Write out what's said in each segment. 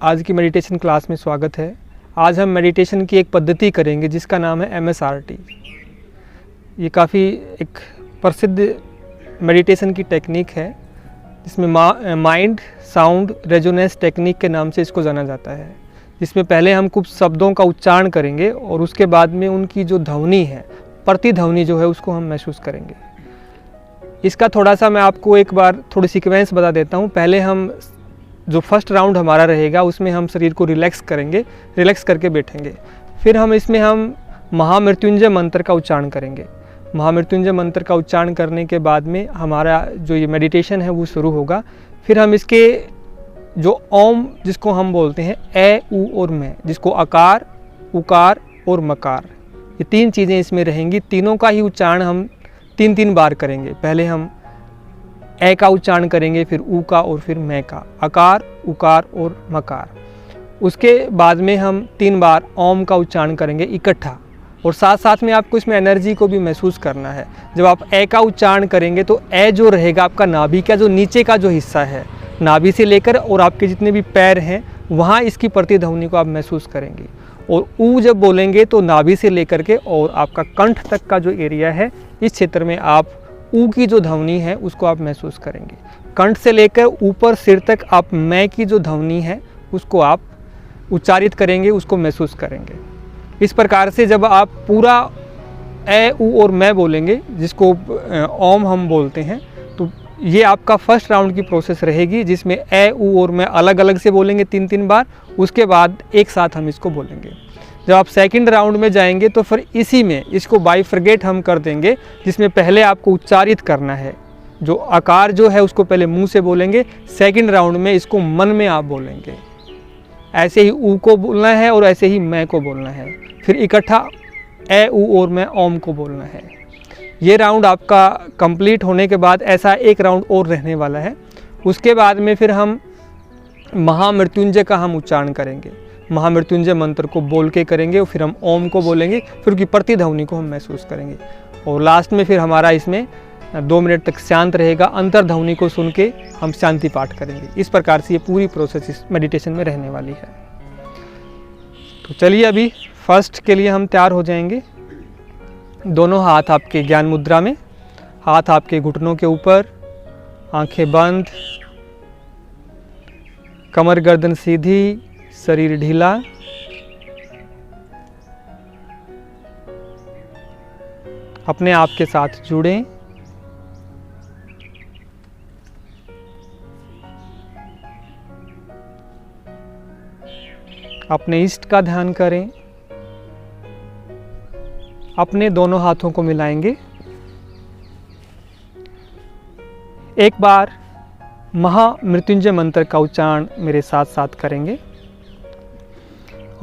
आज की meditation class में स्वागत है। आज हम मेडिटेशन की एक पद्धति करेंगे जिसका नाम है MSRT। ये काफ़ी एक प्रसिद्ध मेडिटेशन की टेक्निक है जिसमें माइंड साउंड रेजोनेंस टेक्निक के नाम से इसको जाना जाता है। जिसमें पहले हम कुछ शब्दों का उच्चारण करेंगे और उसके बाद में उनकी जो ध्वनि है, प्रतिध्वनि जो है, उसको हम महसूस करेंगे। इसका थोड़ा सा मैं आपको एक बार थोड़ी सीक्वेंस बता देता हूँ। पहले हम जो फर्स्ट राउंड हमारा रहेगा उसमें हम शरीर को रिलैक्स करेंगे, रिलैक्स करके बैठेंगे। फिर हम महामृत्युंजय मंत्र का उच्चारण करेंगे। महामृत्युंजय मंत्र का उच्चारण करने के बाद में हमारा जो ये मेडिटेशन है वो शुरू होगा। फिर हम इसके जो ओम जिसको हम बोलते हैं ए उ और मैं, जिसको आकार उकार और मकार, ये तीन चीज़ें इसमें रहेंगी। तीनों का ही उच्चारण हम 3-3 बार करेंगे। पहले हम ए का उच्चारण करेंगे, फिर ऊ का और फिर मैं का, आकार उकार और मकार। उसके बाद में हम 3 बार ओम का उच्चारण करेंगे इकट्ठा। और साथ साथ में आपको इसमें एनर्जी को भी महसूस करना है। जब आप ए का उच्चारण करेंगे तो ए जो रहेगा आपका नाभि का जो नीचे का जो हिस्सा है, नाभि से लेकर और आपके जितने भी पैर हैं वहाँ इसकी प्रतिध्वनि को आप महसूस करेंगे। और ऊ जब बोलेंगे तो नाभि से लेकर के और आपका कंठ तक का जो एरिया है, इस क्षेत्र में आप ऊ की जो ध्वनि है उसको आप महसूस करेंगे। कंठ से लेकर ऊपर सिर तक आप मैं की जो ध्वनि है उसको आप उच्चारित करेंगे, उसको महसूस करेंगे। इस प्रकार से जब आप पूरा ए ऊ और मैं बोलेंगे, जिसको ओम हम बोलते हैं, तो ये आपका फर्स्ट राउंड की प्रोसेस रहेगी जिसमें ए ऊ और मैं अलग अलग से बोलेंगे 3-3 बार। उसके बाद एक साथ हम इसको बोलेंगे। जब आप सेकंड राउंड में जाएंगे तो फिर इसी में इसको बाइफरगेट हम कर देंगे, जिसमें पहले आपको उच्चारित करना है। जो आकार जो है उसको पहले मुंह से बोलेंगे, सेकंड राउंड में इसको मन में आप बोलेंगे। ऐसे ही ऊ को बोलना है और ऐसे ही मैं को बोलना है। फिर इकट्ठा ए ऊ और मैं ओम को बोलना है। ये राउंड आपका कंप्लीट होने के बाद ऐसा एक राउंड और रहने वाला है। उसके बाद में फिर हम महामृत्युंजय का हम उच्चारण करेंगे। महामृत्युंजय मंत्र को बोल के करेंगे और फिर हम ओम को बोलेंगे, फिर उसकी प्रतिध्वनि को हम महसूस करेंगे। और लास्ट में फिर हमारा इसमें 2 मिनट तक शांत रहेगा। अंतर्ध्वनि को सुन के हम शांति पाठ करेंगे। इस प्रकार से ये पूरी प्रोसेस इस मेडिटेशन में रहने वाली है। तो चलिए अभी फर्स्ट के लिए हम तैयार हो जाएंगे। दोनों हाथ आपके ज्ञान मुद्रा में, हाथ आपके घुटनों के ऊपर, आंखें बंद, कमर गर्दन सीधी, शरीर ढीला। अपने आप के साथ जुड़ें। अपने इष्ट का ध्यान करें। अपने दोनों हाथों को मिलाएंगे। एक बार महामृत्युंजय मंत्र का उच्चारण मेरे साथ साथ करेंगे।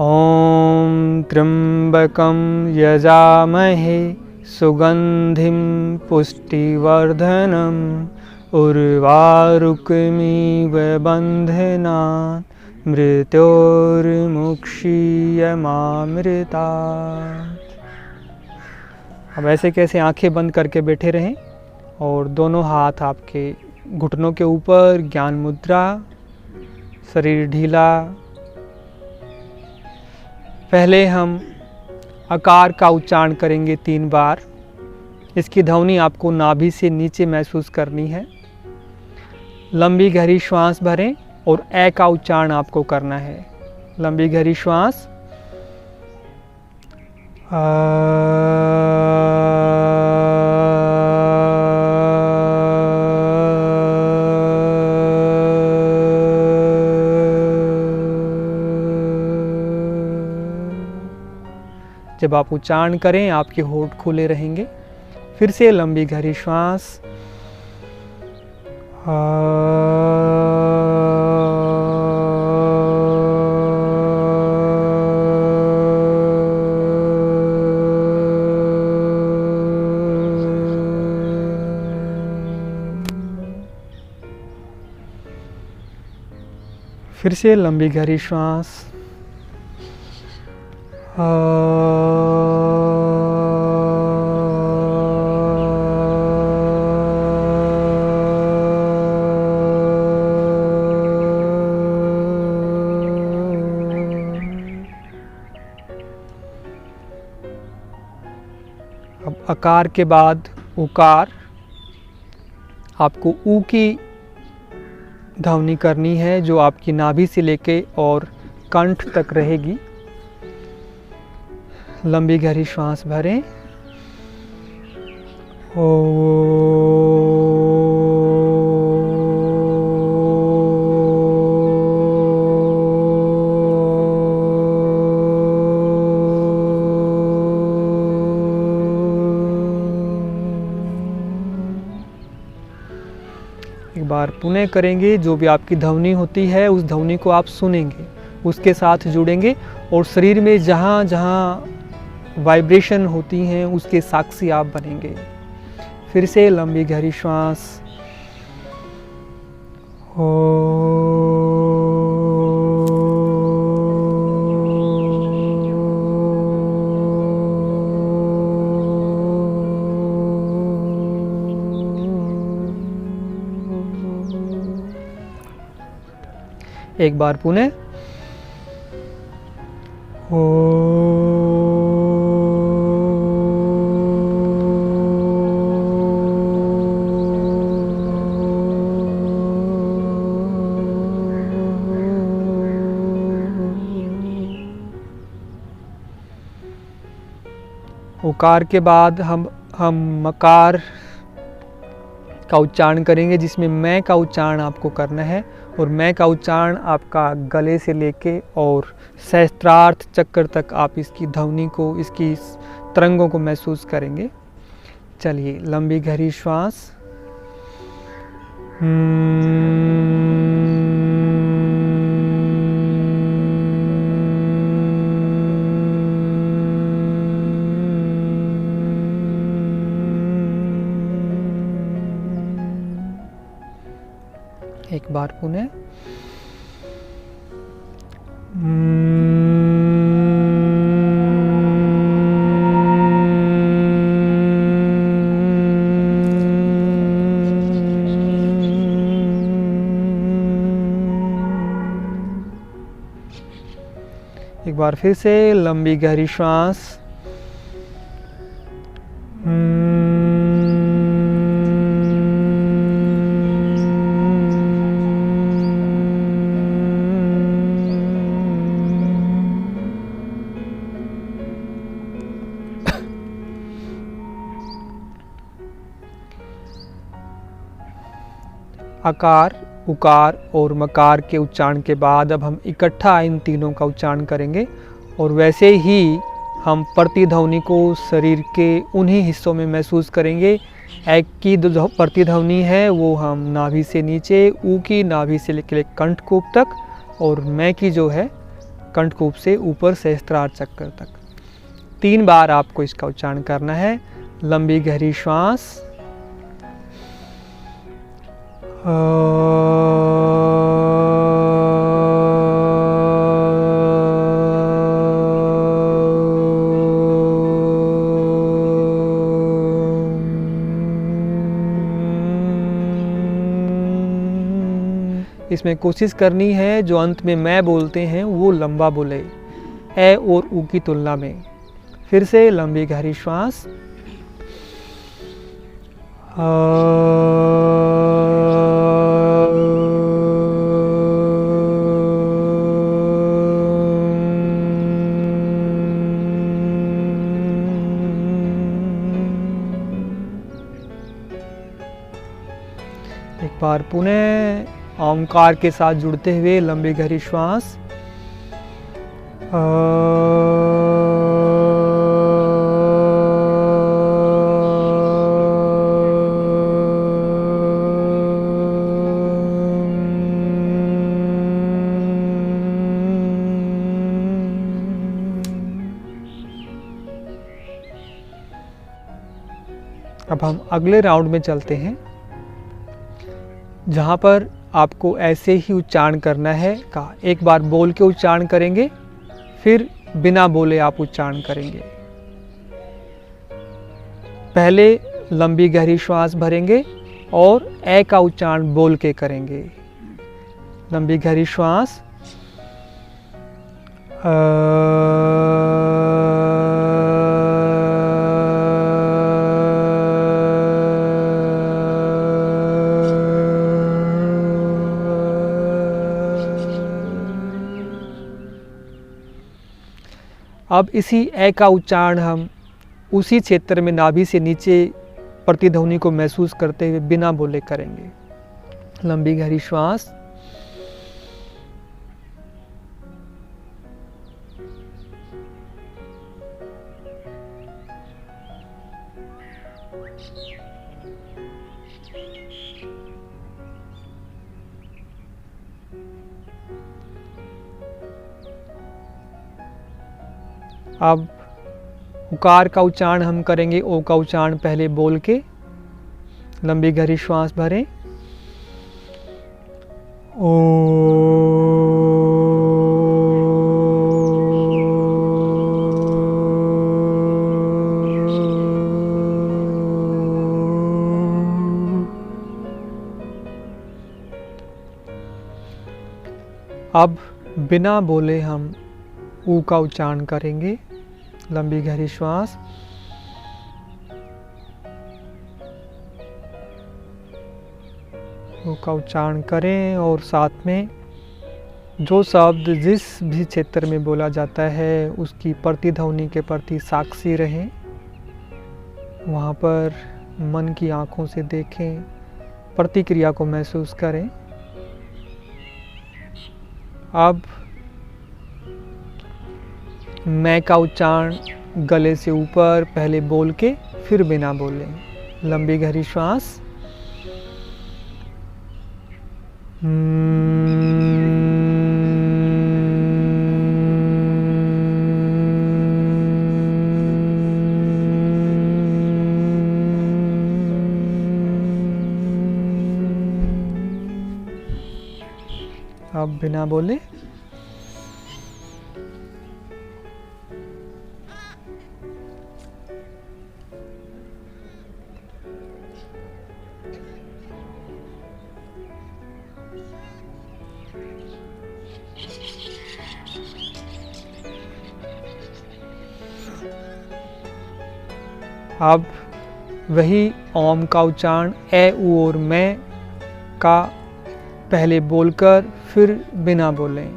ओम त्र्यंबकं यजामहे सुगंधिं पुष्टिवर्धनम् उर्वारुकमिव बन्धनान् मृत्योर्मुक्षीयमामृतात्। अब ऐसे कैसे आंखें बंद करके बैठे रहें और दोनों हाथ आपके घुटनों के ऊपर, ज्ञान मुद्रा, शरीर ढीला। पहले हम आकार का उच्चारण करेंगे 3 बार। इसकी ध्वनि आपको नाभि से नीचे महसूस करनी है। लंबी गहरी श्वास भरें और ए का उच्चारण आपको करना है। लंबी गहरी श्वास। जब आप उच्चारण करें आपके होंठ खुले रहेंगे। फिर से लंबी गहरी श्वास। फिर से लंबी गहरी श्वास। अकार के बाद उकार, आपको ऊ की ध्वनि करनी है जो आपकी नाभि से लेके और कंठ तक रहेगी। लंबी गहरी श्वास भरें। एक बार पुनः करेंगे। जो भी आपकी ध्वनि होती है उस ध्वनि को आप सुनेंगे, उसके साथ जुड़ेंगे और शरीर में जहाँ जहाँ वाइब्रेशन होती हैं उसके साक्षी आप बनेंगे। फिर से लंबी गहरी श्वास। एक बार पुनः। उकार के बाद हम मकार का उच्चारण करेंगे, जिसमें मैं का उच्चारण आपको करना है और मैं का उच्चारण आपका गले से लेके और सहस्त्रार्थ चक्र तक आप इसकी ध्वनि को, इसकी तरंगों को महसूस करेंगे। चलिए लंबी गहरी श्वास। एक बार पुनः। एक बार फिर से लंबी गहरी श्वास। अकार, उकार और मकार के उच्चारण के बाद अब हम इकट्ठा इन तीनों का उच्चारण करेंगे और वैसे ही हम प्रतिध्वनि को शरीर के उन्हीं हिस्सों में महसूस करेंगे। एक की प्रतिध्वनि है वो हम नाभि से नीचे, ऊ की नाभि से लेकर कंठकूप तक और मैं की जो है कंठकूप से ऊपर सहस्त्रार चक्र तक। 3 बार आपको इसका उच्चारण करना है। लंबी गहरी श्वास। इसमें कोशिश करनी है जो अंत में मैं बोलते हैं वो लंबा बोले, ए और ऊ की तुलना में। फिर से लंबी गहरी श्वास। एक बार पुनः ओंकार के साथ जुड़ते हुए लंबी गहरी श्वास। अब हम अगले राउंड में चलते हैं, जहाँ पर आपको ऐसे ही उच्चारण करना है का एक बार बोल के उच्चारण करेंगे, फिर बिना बोले आप उच्चारण करेंगे। पहले लंबी गहरी श्वास भरेंगे और ए का उच्चारण बोल के करेंगे। लंबी गहरी श्वास। अब इसी ए का उच्चारण हम उसी क्षेत्र में नाभि से नीचे प्रतिध्वनि को महसूस करते हुए बिना बोले करेंगे। लंबी गहरी श्वास। अब उकार का उच्चारण हम करेंगे ओ का उच्चारण पहले बोल के। लंबी गहरी श्वास भरें। ओ। अब बिना बोले हम ऊ का उच्चारण करेंगे। लंबी गहरी श्वास। ऊ का उच्चारण करें और साथ में जो शब्द जिस भी क्षेत्र में बोला जाता है उसकी प्रतिध्वनि के प्रति साक्षी रहें। वहाँ पर मन की आँखों से देखें, प्रतिक्रिया को महसूस करें। अब मैं का उच्चारण गले से ऊपर पहले बोल के फिर बिना बोले। लंबी गहरी श्वास। अब बिना बोले। अब वही ओम का उच्चारण ए ऊ और मैं का पहले बोलकर फिर बिना बोलें।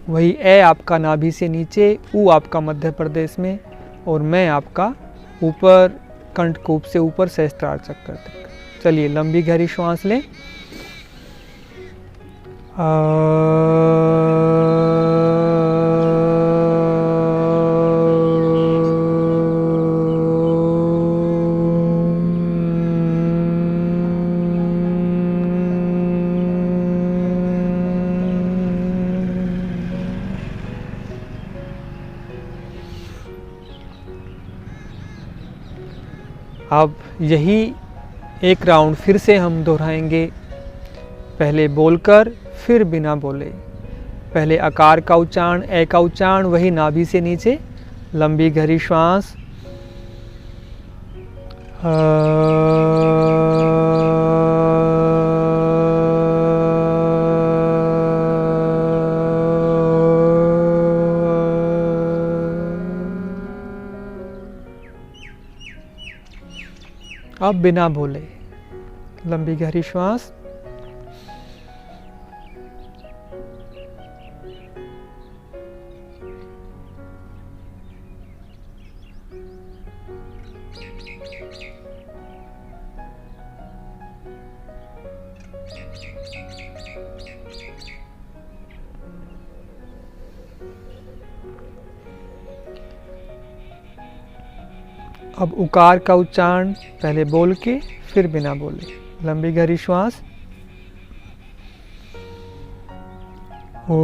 वही ए आपका नाभि से नीचे, ऊ आपका मध्य प्रदेश में और मैं आपका ऊपर कंठकूप से ऊपर सहस्त्रार चक्र तक। चलिए लंबी गहरी श्वास लें। अब यही एक राउंड फिर से हम दोहराएंगे, पहले बोलकर फिर बिना बोले। पहले आकार का उच्चारण ए का उच्चारण वही नाभि से नीचे। लंबी गहरी श्वास। अब बिना बोले। लंबी गहरी श्वास। अब उकार का उच्चारण पहले बोल के फिर बिना बोले। लंबी गहरी श्वास। ओ।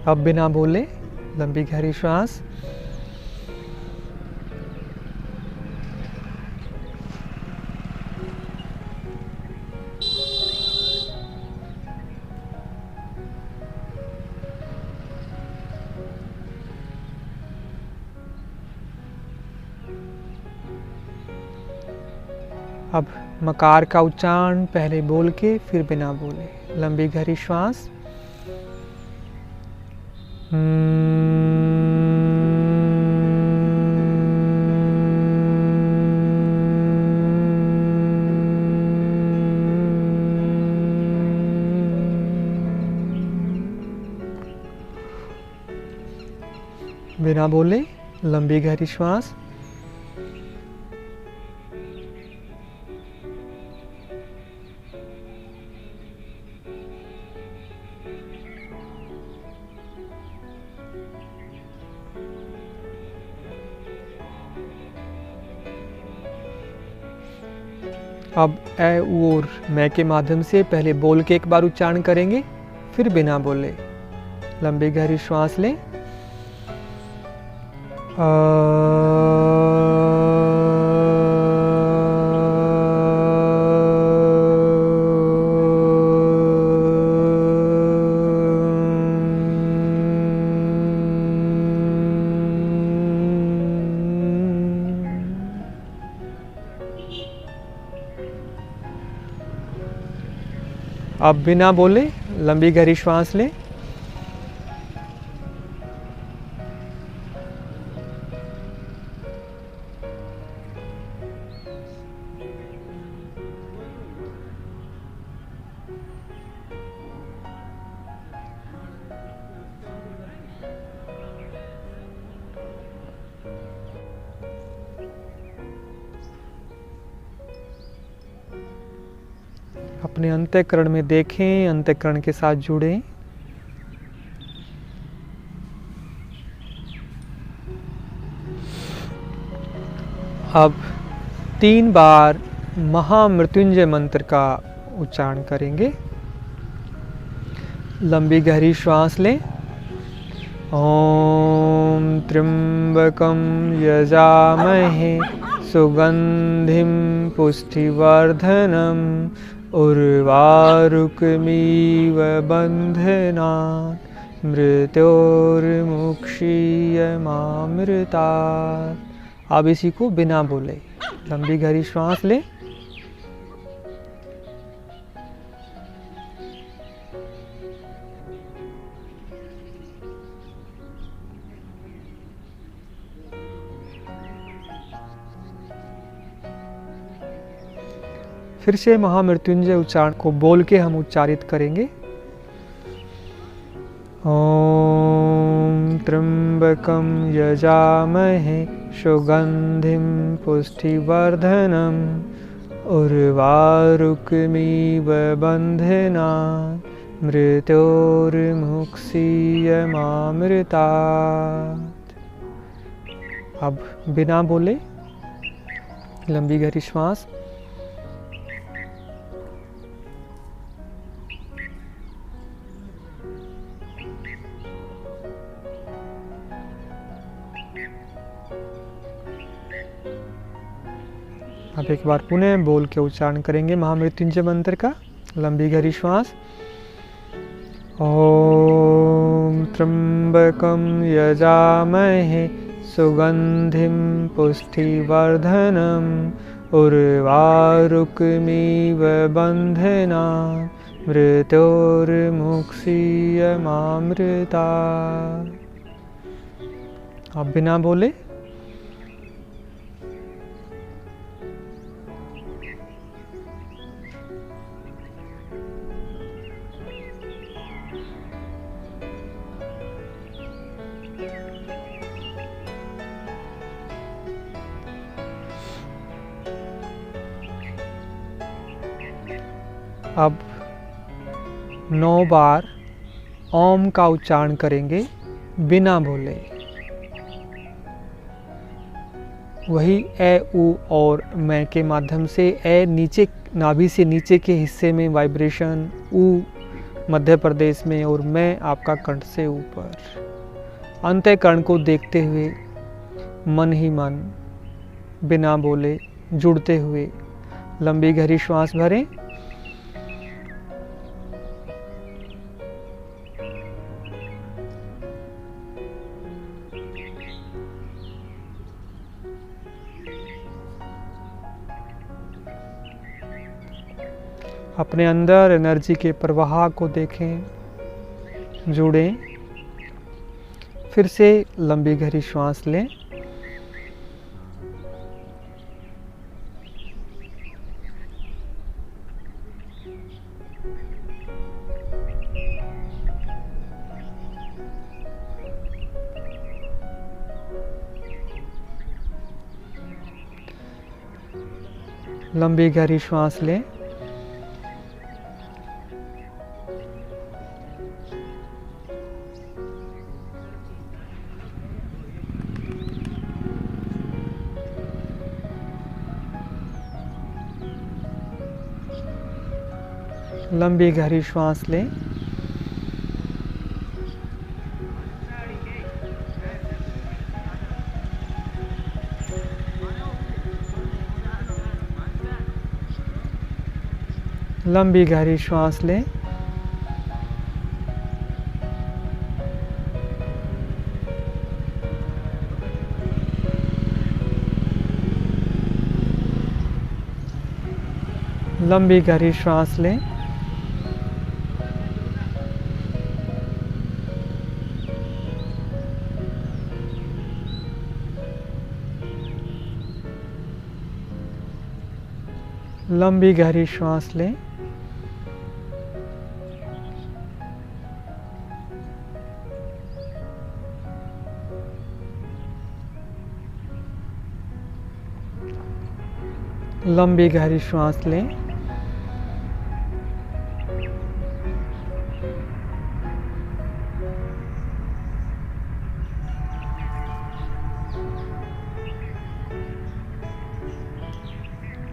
अब बिना बोले। लंबी गहरी श्वास। अब मकार का उच्चारण पहले बोल के फिर बिना बोले। लंबी गहरी श्वास। बिना बोले लंबी गहरी श्वास। अब ए ऊ और मैं के माध्यम से पहले बोल के एक बार उच्चारण करेंगे, फिर बिना बोले लंबी गहरी श्वास लें। अब बिना बोले लंबी गहरी श्वास लें। अपने अंतःकरण में देखें, अंतःकरण के साथ जुड़ें। अब 3 बार महामृत्युंजय मंत्र का उच्चारण करेंगे। लंबी गहरी श्वास लें। ओम त्र्यंबकं यजामहे सुगंधिं पुष्टिवर्धनम् उर्वारुकमिव बन्धनात् मृत्योर्मुक्षीयमामृतात्। अब इसी को बिना बोले लंबी गहरी श्वास लें। फिर से महामृत्युंजय उच्चारण को बोल के हम उच्चारित करेंगे। ओम त्र्यंबकं यजामहे सुगंधिं पुष्टिवर्धनम् उर्वारुकमिव बन्धनात् मृत्योर्मुक्षीयमामृतात्। अब बिना बोले लंबी गहरी श्वास। अब एक बार पुनः बोल के उच्चारण करेंगे महामृत्युंजय मंत्र का। लंबी गहरी श्वास। ओम त्र्यंबकं यजामहे सुगंधिं पुष्टिवर्धनम् उर्वारुकमिव बन्धनात् मृत्योर्मुक्षीयमामृतात्। अब बिना बोले अब 9 बार ओम का उच्चारण करेंगे बिना बोले। वही ए ऊ और मैं के माध्यम से ए नीचे नाभि से नीचे के हिस्से में वाइब्रेशन, ऊ मध्य प्रदेश में और मैं आपका कंठ से ऊपर। अंतःकरण को देखते हुए मन ही मन बिना बोले जुड़ते हुए लंबी गहरी श्वास भरें। अपने अंदर एनर्जी के प्रवाह को देखें, जुड़ें। फिर से लंबी गहरी श्वास लें। लंबी गहरी श्वास लें। लंबी गहरी श्वास लें। लंबी गहरी श्वास लें। लंबी गहरी श्वास लें। लंबी गहरी श्वास लें। लंबी गहरी श्वास लें।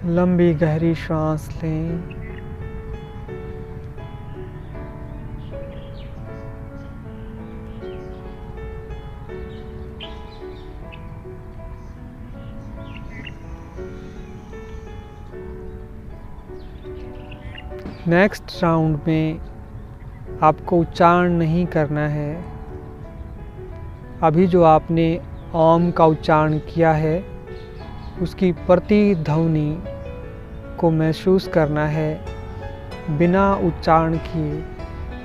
लंबी गहरी श्वास लें। नेक्स्ट राउंड में आपको उच्चारण नहीं करना है। अभी जो आपने ओम का उच्चारण किया है उसकी प्रतिध्वनि को महसूस करना है बिना उच्चारण किए।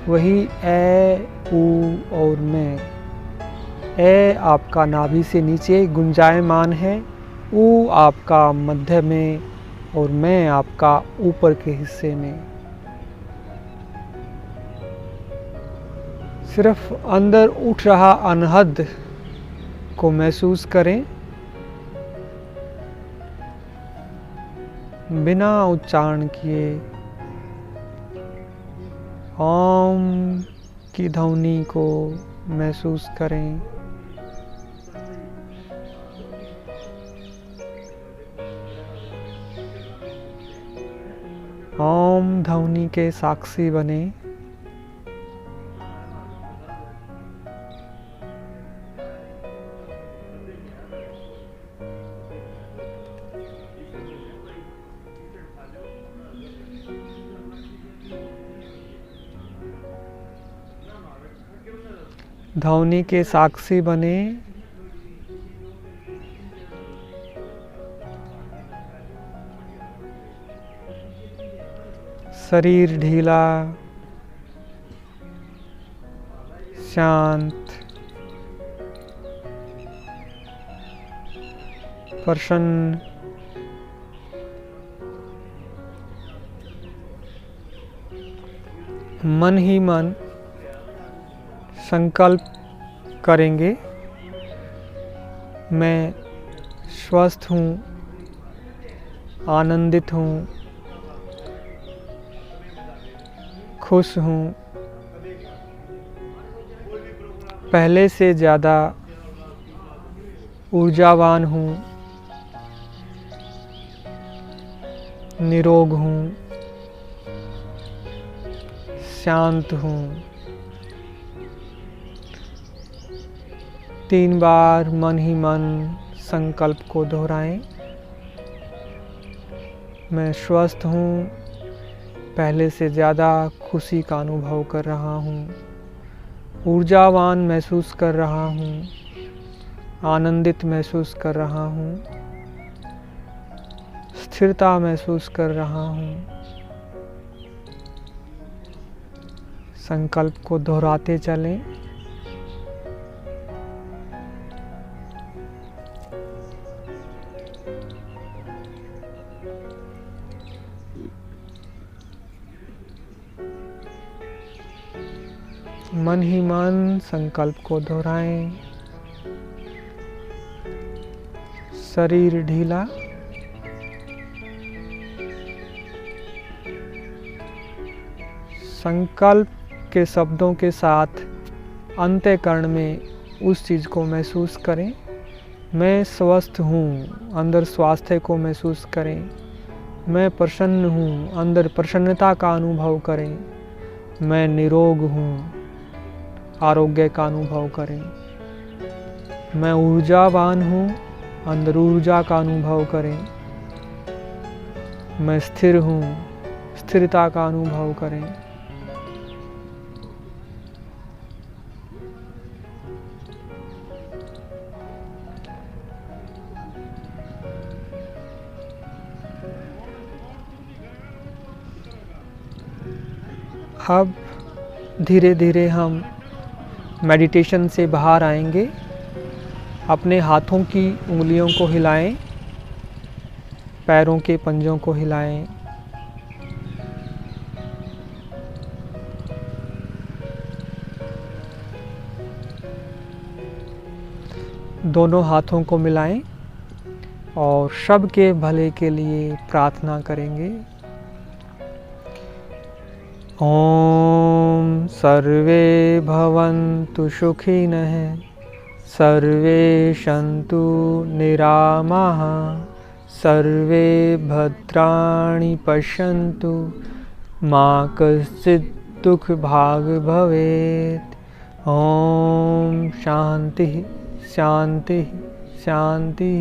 वही ए, ऊ और मैं। ए आपका नाभि से नीचे गुंजायमान है, ऊ आपका मध्य में और मैं आपका ऊपर के हिस्से में। सिर्फ अंदर उठ रहा अनहद को महसूस करें बिना उच्चारण किए। ओम की ध्वनि को महसूस करें। ओम ध्वनि के साक्षी बने। ध्वनि के साक्षी बने। शरीर ढीला, शांत, प्रसन्न। मन ही मन संकल्प करेंगे, मैं स्वस्थ हूँ, आनंदित हूँ, खुश हूँ, पहले से ज़्यादा ऊर्जावान हूँ, निरोग हूँ, शांत हूँ। 3 बार मन ही मन संकल्प को दोहराएं। मैं स्वस्थ हूँ, पहले से ज़्यादा खुशी का अनुभव कर रहा हूँ, ऊर्जावान महसूस कर रहा हूँ, आनंदित महसूस कर रहा हूँ, स्थिरता महसूस कर रहा हूँ। संकल्प को दोहराते चलें। मन ही मन संकल्प को दोहराएं। शरीर ढीला, संकल्प के शब्दों के साथ अंतःकरण में उस चीज़ को महसूस करें। मैं स्वस्थ हूँ, अंदर स्वास्थ्य को महसूस करें। मैं प्रसन्न हूँ, अंदर प्रसन्नता का अनुभव करें। मैं निरोग हूँ, आरोग्य का अनुभव करें। मैं ऊर्जावान हूँ, अंदर ऊर्जा का अनुभव करें। मैं स्थिर हूँ, स्थिरता का अनुभव करें। अब धीरे धीरे हम मेडिटेशन से बाहर आएंगे। अपने हाथों की उंगलियों को हिलाएं, पैरों के पंजों को हिलाएं। दोनों हाथों को मिलाएं और सबके भले के लिए प्रार्थना करेंगे। ओम सर्वे भवन्तु सुखिनः, सर्वे सन्तु निरामः, सर्वे भद्राणि पश्यन्तु, मा कश्चित् दुःखभाग् भवेत्। ओम शांति शांति शांति।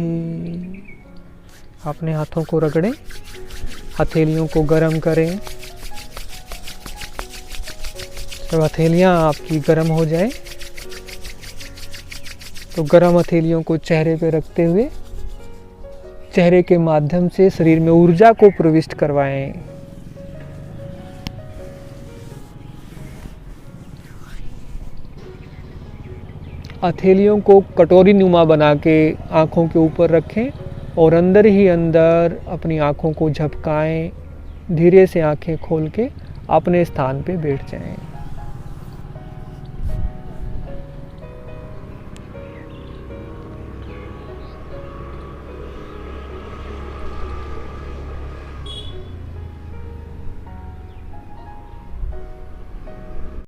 अपने हाथों को रगड़ें, हथेलियों को गर्म करें। जब हथेलियाँ आपकी गर्म हो जाए तो गर्म हथेलियों को चेहरे पे रखते हुए चेहरे के माध्यम से शरीर में ऊर्जा को प्रविष्ट करवाएं। हथेलियों को कटोरी नुमा बना के आँखों के ऊपर रखें और अंदर ही अंदर अपनी आँखों को झपकाएं। धीरे से आँखें खोल के अपने स्थान पे बैठ जाएं।